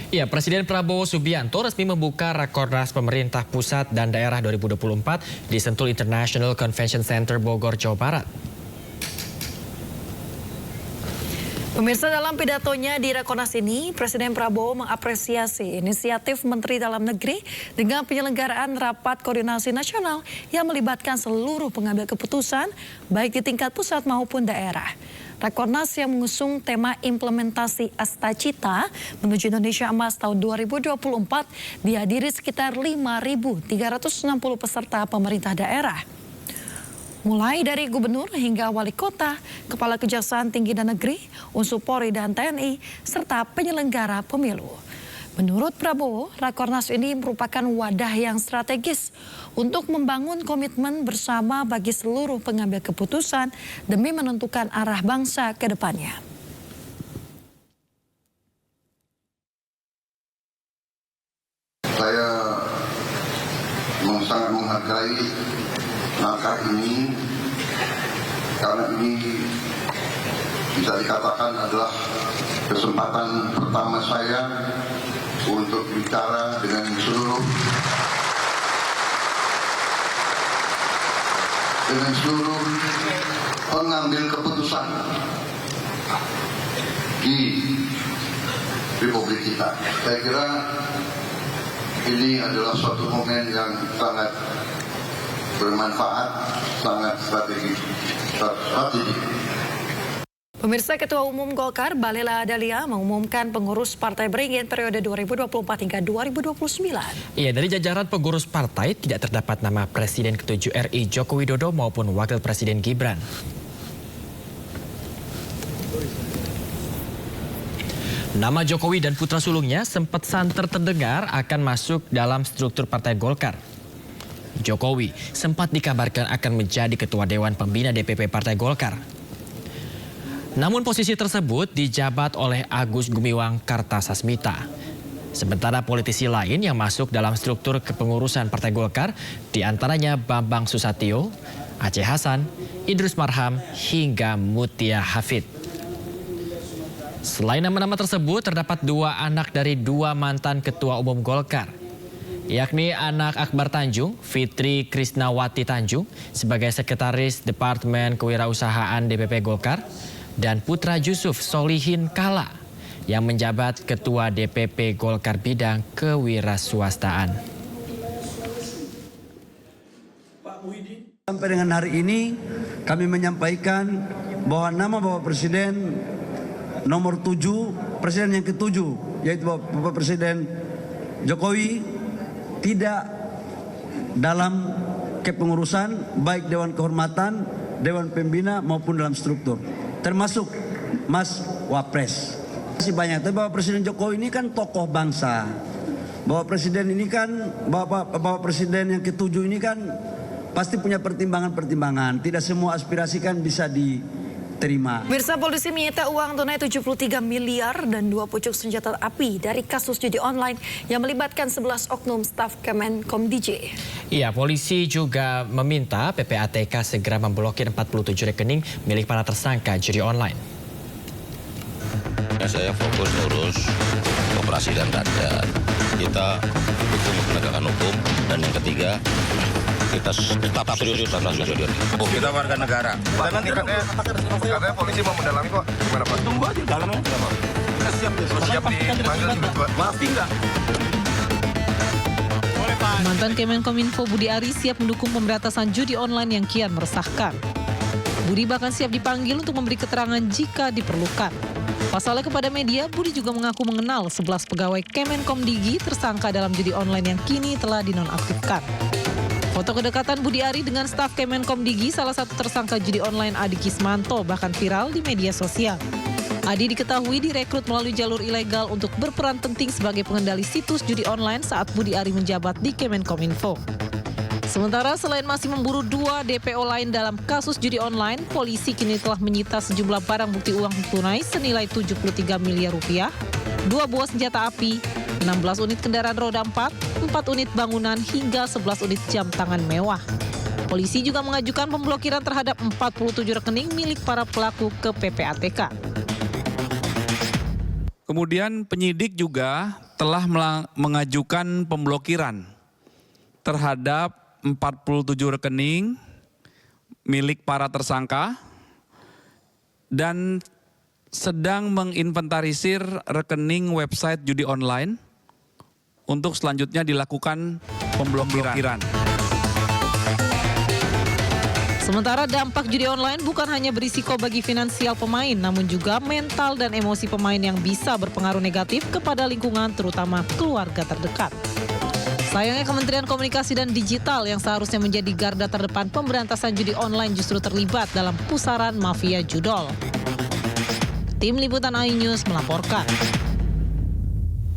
Ya, Presiden Prabowo Subianto resmi membuka Rakornas Pemerintah Pusat dan Daerah 2024 di Sentul International Convention Center Bogor, Jawa Barat. Pemirsa, dalam pidatonya di Rakornas ini, Presiden Prabowo mengapresiasi inisiatif Menteri Dalam Negeri dengan penyelenggaraan rapat koordinasi nasional yang melibatkan seluruh pengambil keputusan, baik di tingkat pusat maupun daerah. Rakornas yang mengusung tema implementasi Astacita menuju Indonesia Emas tahun 2024 dihadiri sekitar 5.360 peserta pemerintah daerah. Mulai dari gubernur hingga wali kota, kepala kejaksaan tinggi dan negeri, unsur Polri dan TNI, serta penyelenggara pemilu. Menurut Prabowo, Rakornas ini merupakan wadah yang strategis untuk membangun komitmen bersama bagi seluruh pengambil keputusan demi menentukan arah bangsa ke depannya. Saya sangat menghargai langkah ini karena ini bisa dikatakan adalah kesempatan pertama saya untuk bicara dengan seluruh pengambil keputusan di Republik kita. Saya kira ini adalah suatu momen yang sangat bermanfaat, sangat strategis. Pemirsa, Ketua Umum Golkar Bahlil Lahadalia mengumumkan pengurus Partai Beringin periode 2024 hingga 2029. Iya, dari jajaran pengurus partai tidak terdapat nama Presiden ke-7 RI Joko Widodo maupun Wakil Presiden Gibran. Nama Jokowi dan putra sulungnya sempat santer terdengar akan masuk dalam struktur Partai Golkar. Jokowi sempat dikabarkan akan menjadi Ketua Dewan Pembina DPP Partai Golkar. Namun posisi tersebut dijabat oleh Agus Gumiwang Kartasasmita. Sementara politisi lain yang masuk dalam struktur kepengurusan Partai Golkar diantaranya Bambang Susatyo, Aceh Hasan, Idrus Marham, hingga Mutia Hafid. Selain nama-nama tersebut, terdapat dua anak dari dua mantan Ketua Umum Golkar, yakni anak Akbar Tanjung, Fitri Krisnawati Tanjung, sebagai Sekretaris Departemen Kewirausahaan DPP Golkar, dan putra Yusuf Solihin Kala yang menjabat Ketua DPP Golkar Bidang Kewirausahaan. Sampai dengan hari ini kami menyampaikan bahwa nama Bapak Presiden nomor 7, Presiden yang ke-7, yaitu Bapak Presiden Jokowi, tidak dalam kepengurusan baik Dewan Kehormatan, Dewan Pembina maupun dalam struktur, termasuk Mas Wapres. Masih banyak, tapi Bapak Presiden Jokowi ini kan tokoh bangsa. Bapak Presiden ini kan, Bapak Presiden yang ke-7 ini kan pasti punya pertimbangan-pertimbangan. Tidak semua aspirasi kan bisa diterima. Pemirsa, polisi menyita uang tunai 73 miliar dan 2 pucuk senjata api dari kasus judi online yang melibatkan 11 oknum staf Kemenkom DJ. Iya, polisi juga meminta PPATK segera memblokir 47 rekening milik para tersangka judi online. Saya fokus urus operasi dan rakyat. Kita dukung penegakan hukum, dan yang ketiga kita tetap serius dalam judi. Kita warga negara. Katanya polisi mau mendalami kok. Gimana Pak? Tunggu aja dalamnya. Kita siap dipanggil Maaf enggak? Mantan Kemenkominfo Budi Ari siap mendukung pemberantasan judi online yang kian meresahkan. Budi bahkan siap dipanggil untuk memberi keterangan jika diperlukan. Pasalnya kepada media, Budi juga mengaku mengenal 11 pegawai Kemenkom Digi tersangka dalam judi online yang kini telah dinonaktifkan. Foto kedekatan Budi Ari dengan staf Kemenkom Digi, salah satu tersangka judi online Adi Kismanto, bahkan viral di media sosial. Adi diketahui direkrut melalui jalur ilegal untuk berperan penting sebagai pengendali situs judi online saat Budi Ari menjabat di Kemenkominfo. Sementara selain masih memburu 2 DPO lain dalam kasus judi online, polisi kini telah menyita sejumlah barang bukti uang tunai senilai 73 miliar rupiah, 2 buah senjata api, 16 unit kendaraan roda 4, 4 unit bangunan, hingga 11 unit jam tangan mewah. Polisi juga mengajukan pemblokiran terhadap 47 rekening milik para pelaku ke PPATK. Kemudian penyidik juga telah mengajukan pemblokiran terhadap 47 rekening milik para tersangka dan sedang menginventarisir rekening website judi online untuk selanjutnya dilakukan pemblokiran. Sementara dampak judi online bukan hanya berisiko bagi finansial pemain, namun juga mental dan emosi pemain yang bisa berpengaruh negatif kepada lingkungan, terutama keluarga terdekat. Sayangnya Kementerian Komunikasi dan Digital yang seharusnya menjadi garda terdepan pemberantasan judi online justru terlibat dalam pusaran mafia judol. Tim Liputan iNews melaporkan.